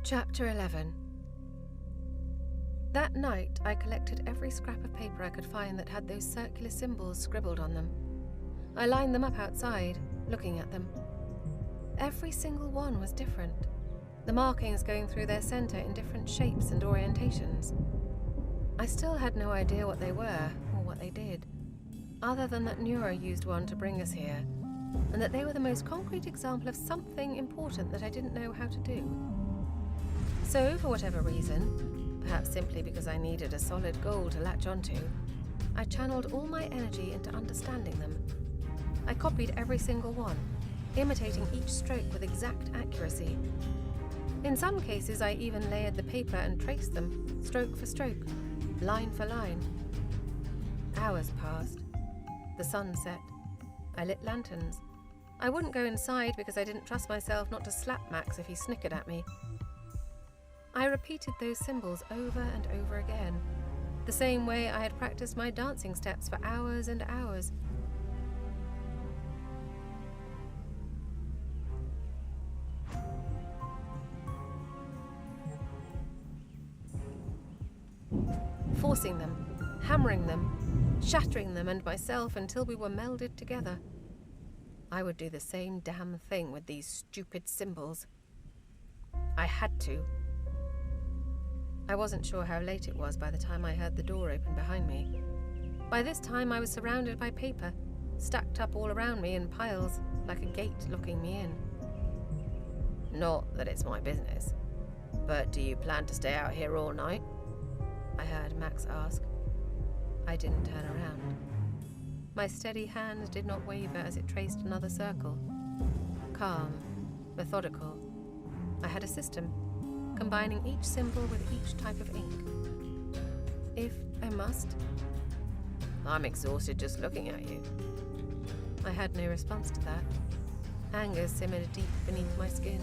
Chapter 11. That night, I collected every scrap of paper I could find that had those circular symbols scribbled on them. I lined them up outside, looking at them. Every single one was different, the markings going through their center in different shapes and orientations. I still had no idea what they were or what they did, other than that Neuro used one to bring us here, and that they were the most concrete example of something important that I didn't know how to do. So, for whatever reason, perhaps simply because I needed a solid goal to latch onto, I channeled all my energy into understanding them. I copied every single one, imitating each stroke with exact accuracy. In some cases, I even layered the paper and traced them, stroke for stroke, line for line. Hours passed. The sun set. I lit lanterns. I wouldn't go inside because I didn't trust myself not to slap Max if he snickered at me. I repeated those symbols over and over again, the same way I had practiced my dancing steps for hours and hours. Forcing them, hammering them, shattering them and myself until we were melded together. I would do the same damn thing with these stupid symbols. I had to. I wasn't sure how late it was by the time I heard the door open behind me. By this time I was surrounded by paper, stacked up all around me in piles, like a gate locking me in. Not that it's my business, but do you plan to stay out here all night? I heard Max ask. I didn't turn around. My steady hand did not waver as it traced another circle. Calm, methodical. I had a system, combining each symbol with each type of ink. If I must. I'm exhausted just looking at you. I had no response to that. Anger simmered deep beneath my skin.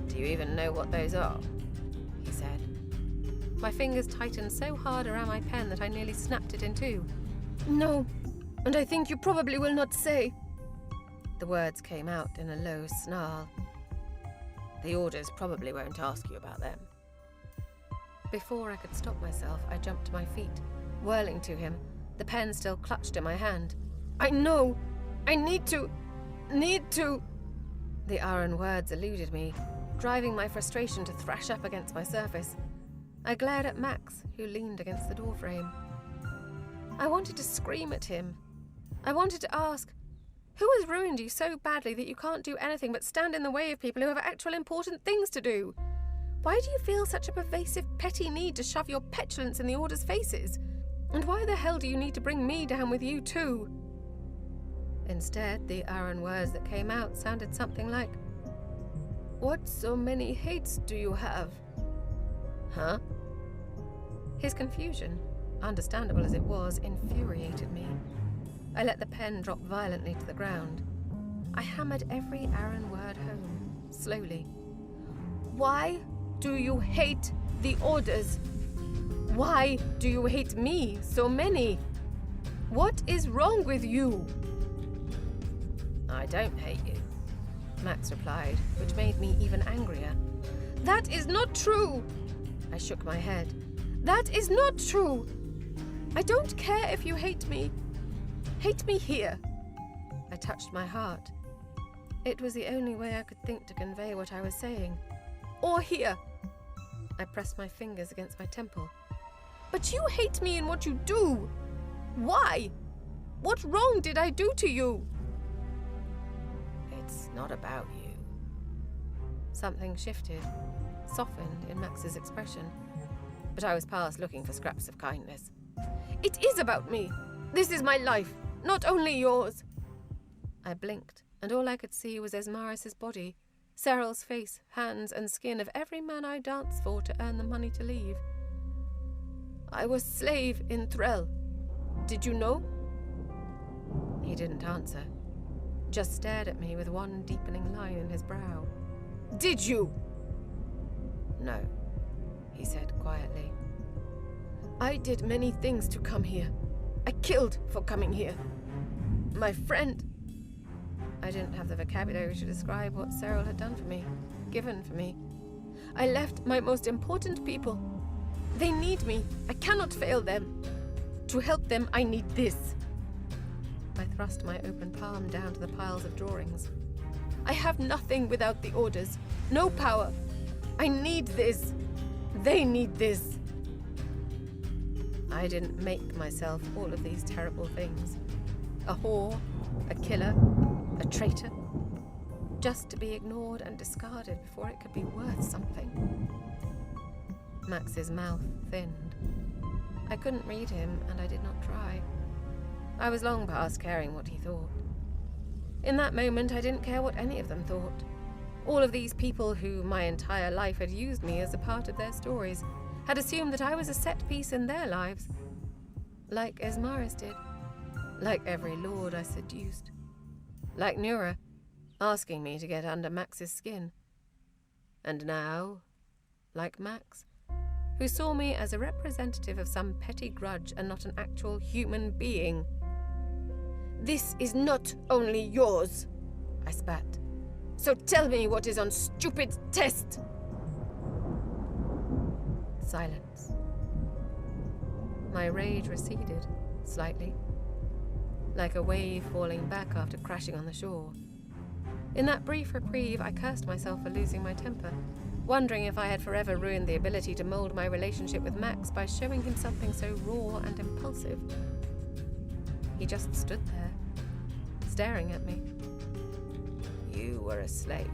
Do you even know what those are? He said. My fingers tightened so hard around my pen that I nearly snapped it in two. No, and I think you probably will not say. The words came out in a low snarl. The orders probably won't ask you about them. Before I could stop myself, I jumped to my feet, whirling to him, the pen still clutched in my hand. I know! I need to! The iron words eluded me, driving my frustration to thrash up against my surface. I glared at Max, who leaned against the doorframe. I wanted to scream at him. I wanted to ask, who has ruined you so badly that you can't do anything but stand in the way of people who have actual important things to do? Why do you feel such a pervasive, petty need to shove your petulance in the Order's faces? And why the hell do you need to bring me down with you too? Instead, the iron words that came out sounded something like, "What so many hates do you have?" Huh? His confusion, understandable as it was, infuriated me. I let the pen drop violently to the ground. I hammered every iron word home, slowly. Why do you hate the Orders? Why do you hate me, so many? What is wrong with you? I don't hate you, Max replied, which made me even angrier. That is not true! I shook my head. That is not true! I don't care if you hate me. Hate me here. I touched my heart. It was the only way I could think to convey what I was saying. Or here. I pressed my fingers against my temple. But you hate me in what you do. Why? What wrong did I do to you? It's not about you. Something shifted, softened in Max's expression. But I was past looking for scraps of kindness. It is about me. This is my life, not only yours. I blinked, and all I could see was Esmaris's body, Cyril's face, hands, and skin of every man I danced for to earn the money to leave. I was slave in Threl. Did you know? He didn't answer, just stared at me with one deepening line in his brow. Did you? No, he said quietly. I did many things to come here. I killed for coming here. My friend. I didn't have the vocabulary to describe what Cyril had done for me, given for me. I left my most important people. They need me. I cannot fail them. To help them, I need this. I thrust my open palm down to the piles of drawings. I have nothing without the orders. No power. I need this. They need this. I didn't make myself all of these terrible things. A whore, a killer, a traitor. Just to be ignored and discarded before it could be worth something. Max's mouth thinned. I couldn't read him, and I did not try. I was long past caring what he thought. In that moment, I didn't care what any of them thought. All of these people who my entire life had used me as a part of their stories had assumed that I was a set piece in their lives. Like Esmaris did. Like every lord I seduced. Like Nura, asking me to get under Max's skin. And now, like Max, who saw me as a representative of some petty grudge and not an actual human being. This is not only yours, I spat. So tell me what is on stupid test. Silence. My rage receded, slightly, like a wave falling back after crashing on the shore. In that brief reprieve, I cursed myself for losing my temper, wondering if I had forever ruined the ability to mold my relationship with Max by showing him something so raw and impulsive. He just stood there, staring at me. You were a slave,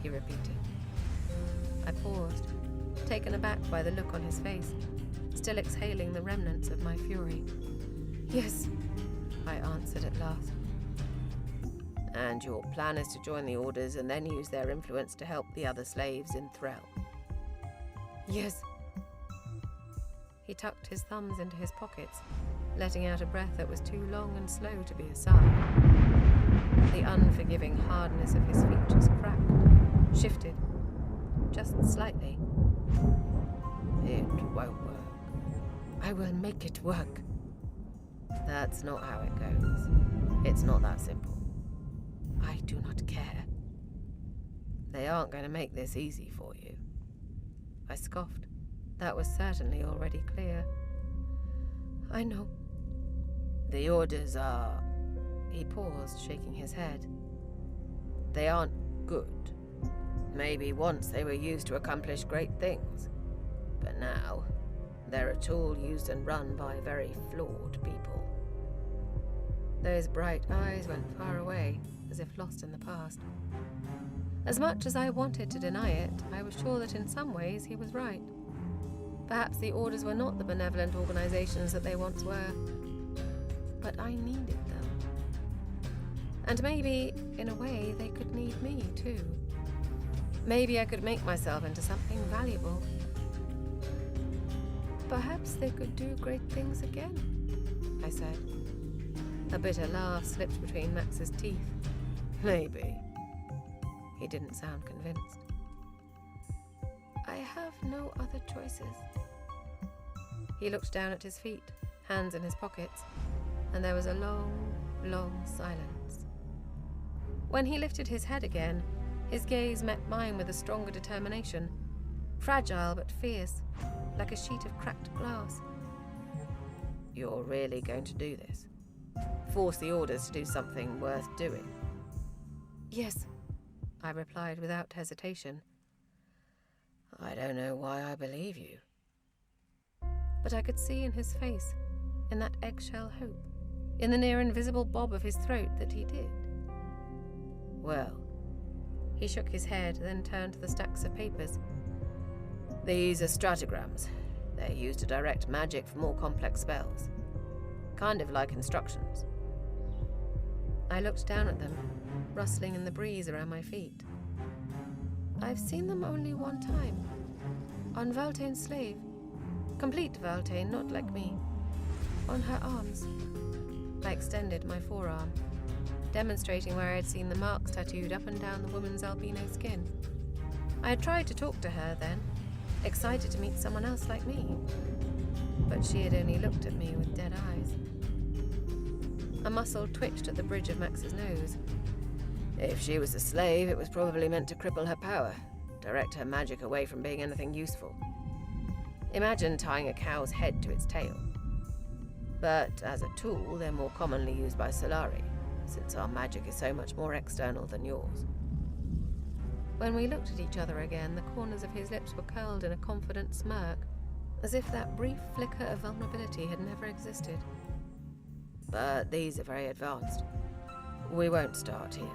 he repeated. I paused, taken aback by the look on his face, still exhaling the remnants of my fury. Yes, I answered at last. And your plan is to join the orders and then use their influence to help the other slaves in Threl? Yes. He tucked his thumbs into his pockets, letting out a breath that was too long and slow to be a sigh. The unforgiving hardness of his features cracked, shifted, just slightly. It won't work. I will make it work. That's not how it goes. It's not that simple. I do not care. They aren't going to make this easy for you. I scoffed. That was certainly already clear. I know. The orders are... He paused, shaking his head. They aren't good. Maybe once they were used to accomplish great things. But now, they're a tool used and run by very flawed people. Those bright eyes went far away, as if lost in the past. As much as I wanted to deny it, I was sure that in some ways he was right. Perhaps the orders were not the benevolent organizations that they once were. But I needed them. And maybe, in a way, they could need me, too. Maybe I could make myself into something valuable. Perhaps they could do great things again, I said. A bitter laugh slipped between Max's teeth. Maybe. He didn't sound convinced. I have no other choices. He looked down at his feet, hands in his pockets, and there was a long, long silence. When he lifted his head again, his gaze met mine with a stronger determination, fragile but fierce, like a sheet of cracked glass. You're really going to do this? Force the orders to do something worth doing? Yes, I replied without hesitation. I don't know why I believe you. But I could see in his face, in that eggshell hope, in the near invisible bob of his throat, that he did. Well, he shook his head, then turned to the stacks of papers. These are stratagrams. They're used to direct magic for more complex spells. Kind of like instructions. I looked down at them, rustling in the breeze around my feet. I've seen them only one time. On Valtain's slave. Complete Valtain, not like me. On her arms. I extended my forearm, demonstrating where I had seen the marks tattooed up and down the woman's albino skin. I had tried to talk to her then, excited to meet someone else like me. But she had only looked at me with dead eyes. A muscle twitched at the bridge of Max's nose. If she was a slave, it was probably meant to cripple her power. direct her magic away from being anything useful. Imagine tying a cow's head to its tail. But as a tool, they're more commonly used by Solari, since our magic is so much more external than yours. When we looked at each other again, the corners of his lips were curled in a confident smirk, as if that brief flicker of vulnerability had never existed. But these are very advanced. We won't start here.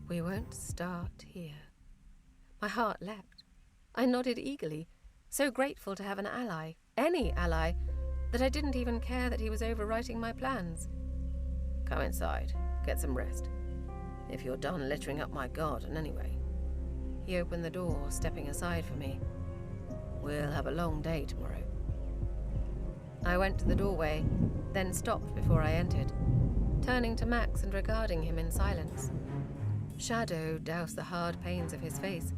We won't start here. My heart leapt. I nodded eagerly, so grateful to have an ally, any ally, that I didn't even care that he was overwriting my plans. Come inside, get some rest. If you're done littering up my garden anyway. He opened the door, stepping aside for me. We'll have a long day tomorrow. I went to the doorway, then stopped before I entered, turning to Max and regarding him in silence. Shadow doused the hard panes of his face,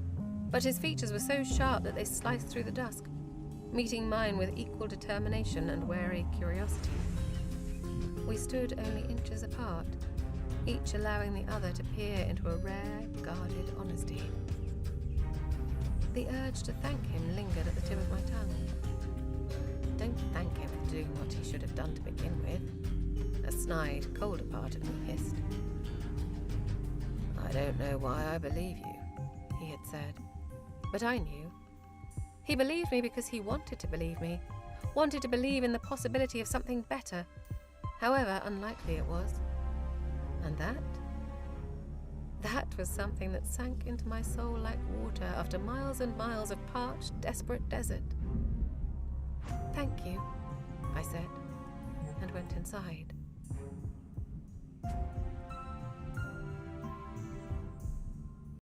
but his features were so sharp that they sliced through the dusk, meeting mine with equal determination and wary curiosity. We stood only inches apart, each allowing the other to peer into a rare, guarded honesty. The urge to thank him lingered at the tip of my tongue. Don't thank him for doing what he should have done to begin with, a snide, colder part of me hissed. I don't know why I believe you, he had said, but I knew. He believed me because he wanted to believe me, wanted to believe in the possibility of something better, however unlikely it was. And that was something that sank into my soul like water after miles and miles of parched, desperate desert. Thank you, I said, and went inside.